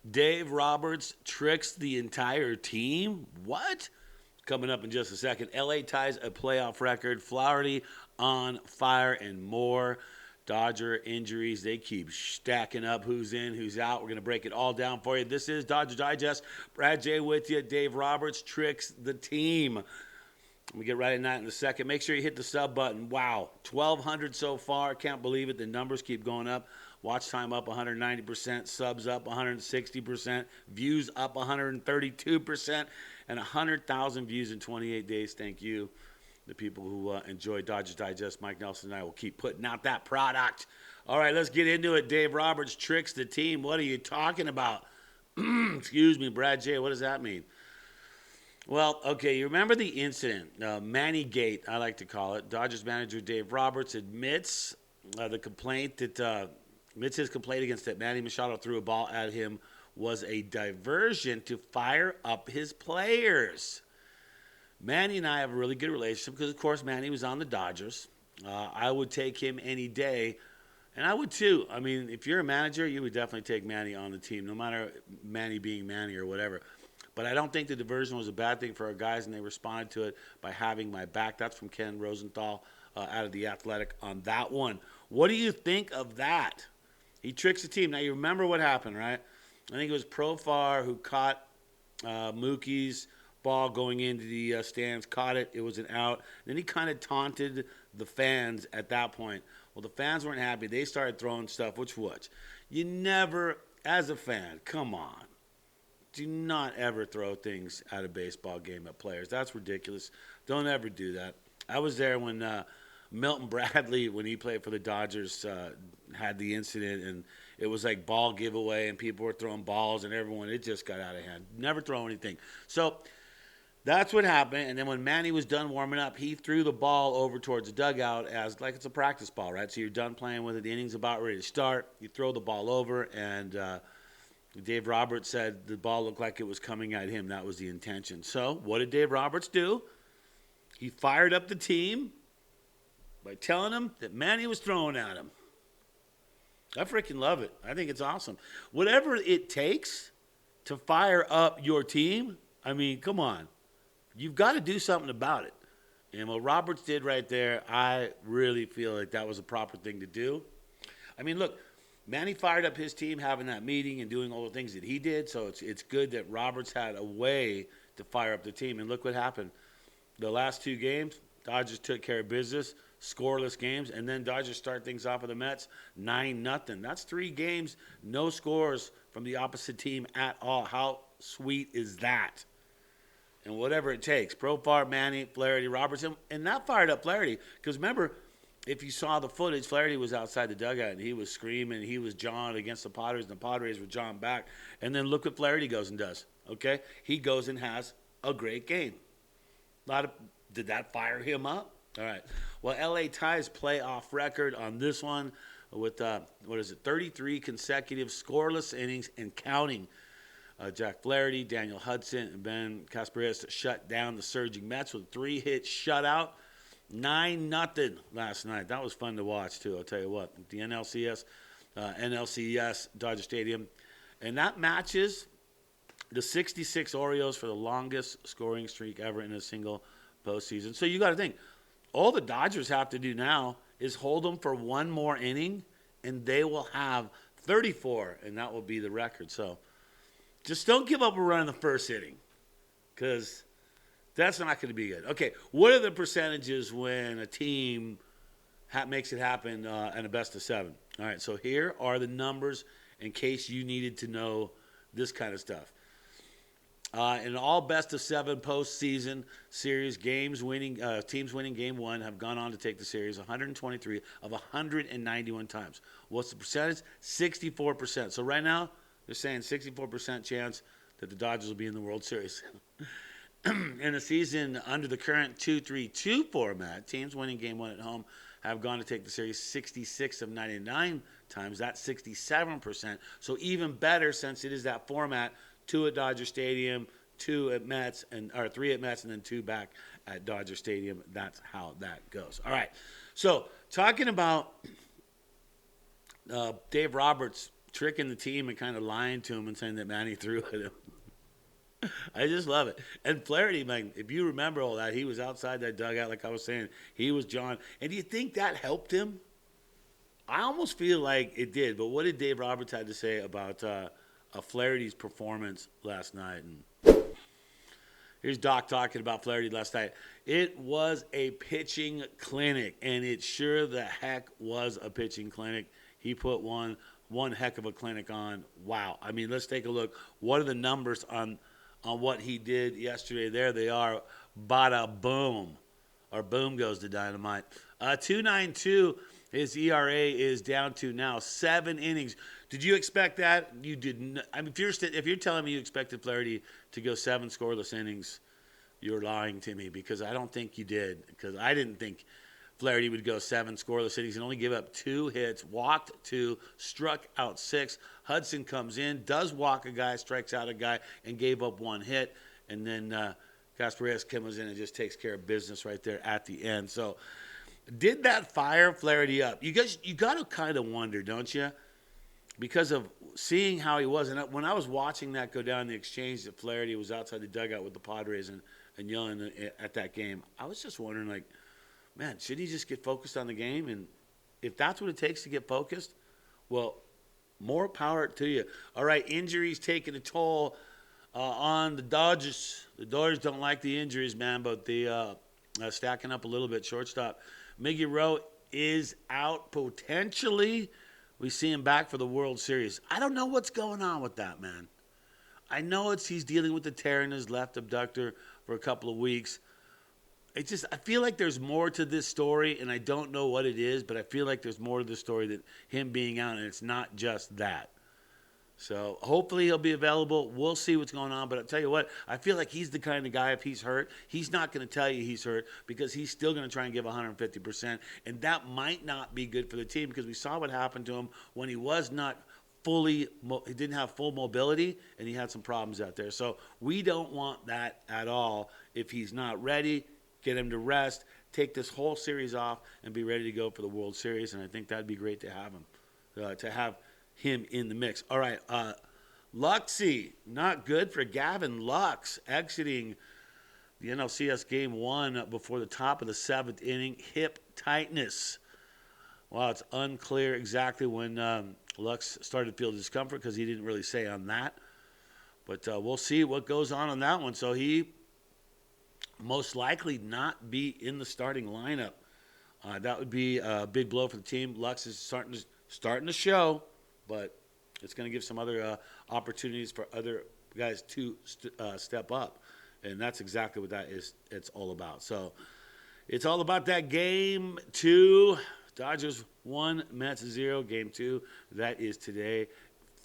Dave Roberts tricks the entire team? What? Coming up in just a second. LA ties a playoff record. Flaherty on fire and more. Dodger injuries, they keep stacking up. Who's in, who's out. We're going to break it all down for you. This is Dodger Digest. Brad J with you. Dave Roberts tricks the team. We get right in that in a second. Make sure you hit the sub button. Wow, 1,200 so far. Can't believe it. The numbers keep going up. Watch time up 190%, subs up 160%, views up 132%, and 100,000 views in 28 days. Thank you. The people who enjoy Dodgers Digest, Mike Nelson and I will keep putting out that product. All right, let's get into it. Dave Roberts tricks the team. What are you talking about? Excuse me, Brad J. What does that mean? Well, okay, you remember the incident, Manny Gate, I like to call it. Dodgers manager Dave Roberts admits the complaint that admits his complaint against that Manny Machado threw a ball at him was a diversion to fire up his players. Manny and I have a really good relationship because, of course, Manny was on the Dodgers. I would take him any day, and I would too. I mean, if you're a manager, you would definitely take Manny on the team, no matter Manny being Manny or whatever. But I don't think the diversion was a bad thing for our guys, and they responded to it by having my back. That's from Ken Rosenthal out of The Athletic on that one. What do you think of that? He tricks the team. Now, you remember what happened, right? I think it was Profar who caught Mookie's ball going into the stands, caught it. It was an out. Then he kind of taunted the fans at that point. Well, the fans weren't happy. They started throwing stuff, which was. You never, as a fan, come on. Do not ever throw things at a baseball game at players. That's ridiculous. Don't ever do that. I was there when Milton Bradley, when he played for the Dodgers, had the incident, and it was like ball giveaway, and people were throwing balls, and everyone, it just got out of hand. Never throw anything. So that's what happened. And then when Manny was done warming up, he threw the ball over towards the dugout as like it's a practice ball, right? So you're done playing with it. The inning's about ready to start. You throw the ball over, and Dave Roberts said the ball looked like it was coming at him. That was the intention. So what did Dave Roberts do? He fired up the team by telling them that Manny was throwing at him. I freaking love it. I think it's awesome. Whatever it takes to fire up your team, I mean, come on. You've got to do something about it. And what Roberts did right there, I really feel like that was a proper thing to do. I mean, look, Manny fired up his team having that meeting and doing all the things that he did, so it's good that Roberts had a way to fire up the team. And look what happened. The last two games, Dodgers took care of business, scoreless games, and then Dodgers start things off with the Mets, 9-0. That's 3 games, no scores from the opposite team at all. How sweet is that? And whatever it takes. Profar, Manny, Flaherty, Roberts, and that fired up Flaherty. Because remember, if you saw the footage, Flaherty was outside the dugout, and he was screaming. He was John against the Padres, and the Padres were John back. And then look what Flaherty goes and does, okay? He goes and has a great game. Did that fire him up? All right. Well, LA ties playoff record on this one with, 33 consecutive scoreless innings and counting. Jack Flaherty, Daniel Hudson, and Ben Casparis shut down the surging Mets with a 3-hit shutout. 9-0 last night. That was fun to watch, too, I'll tell you what. The NLCS Dodger Stadium. And that matches the 66 Orioles for the longest scoring streak ever in a single postseason. So you got to think, all the Dodgers have to do now is hold them for one more inning, and they will have 34, and that will be the record. So just don't give up a run in the first inning, because that's not going to be good. Okay, what are the percentages when a team makes it happen in a best of 7? All right, so here are the numbers in case you needed to know this kind of stuff. In all best of 7 postseason series, teams winning game 1 have gone on to take the series 123 of 191 times. What's the percentage? 64%. So right now, they're saying 64% chance that the Dodgers will be in the World Series. In the season under the current 2-3-2 format, teams winning game 1 at home have gone to take the series 66 of 99 times. That's 67%. So even better, since it is that format, 2 at Dodger Stadium, 3 at Mets, and then 2 back at Dodger Stadium. That's how that goes. All right. So talking about Dave Roberts tricking the team and kind of lying to him and saying that Manny threw at him. I just love it. And Flaherty, man, if you remember all that, he was outside that dugout, like I was saying. He was John. And do you think that helped him? I almost feel like it did. But what did Dave Roberts have to say about Flaherty's performance last night? And here's Doc talking about Flaherty last night. It was a pitching clinic, and it sure the heck was a pitching clinic. He put one heck of a clinic on. Wow. I mean, let's take a look. What are the numbers on what he did yesterday? There they are. Bada boom. Or boom goes the dynamite. 2.92. His ERA is down to now 7 innings. Did you expect that? You didn't. I mean, if you're telling me you expected Flaherty to go 7 scoreless innings, you're lying to me, because I don't think you did. Because I didn't think Flaherty would go 7 scoreless innings and only give up 2 hits, walked 2, struck out 6. Hudson comes in, does walk a guy, strikes out a guy, and gave up 1 hit. And then Casperez comes in and just takes care of business right there at the end. So, did that fire Flaherty up? You got to kind of wonder, don't you? Because of seeing how he was. And when I was watching that go down the exchange, that Flaherty was outside the dugout with the Padres and yelling at that game, I was just wondering, like, man, should he just get focused on the game? And if that's what it takes to get focused, well, more power to you. All right, injuries taking a toll on the Dodgers. The Dodgers don't like the injuries, man, but they stacking up a little bit. Shortstop Miggy Rowe is out potentially. We see him back for the World Series. I don't know what's going on with that, man. I know he's dealing with the tear in his left abductor for a couple of weeks. I feel like there's more to this story, and I don't know what it is, but I feel like there's more to the story than him being out, and it's not just that. So hopefully he'll be available. We'll see what's going on. But I'll tell you what, I feel like he's the kind of guy, if he's hurt, he's not going to tell you he's hurt, because he's still going to try and give 150%. And that might not be good for the team, because we saw what happened to him when he was not he didn't have full mobility, and he had some problems out there. So we don't want that at all. If he's not ready, get him to rest, take this whole series off, and be ready to go for the World Series. And I think that'd be great to have him in the mix. All right, Luxy, not good for Gavin Lux, exiting the NLCS Game 1 before the top of the 7th inning, hip tightness. Well, it's unclear exactly when Lux started to feel discomfort, because he didn't really say on that. But we'll see what goes on that one. So he most likely not be in the starting lineup. That would be a big blow for the team. Lux is starting to show, but it's going to give some other opportunities for other guys to step up. And that's exactly what it's all about. So it's all about that Game 2. Dodgers 1, Mets 0, Game 2. That is today.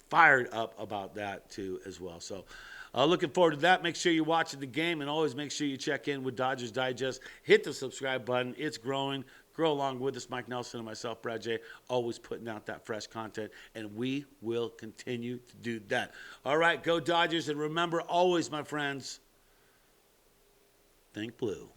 Fired up about that, too, as well. So looking forward to that. Make sure you're watching the game, and always make sure you check in with Dodgers Digest. Hit the subscribe button. It's growing. Grow along with us, Mike Nelson and myself, Brad J., always putting out that fresh content, and we will continue to do that. All right, go Dodgers, and remember always, my friends, think blue.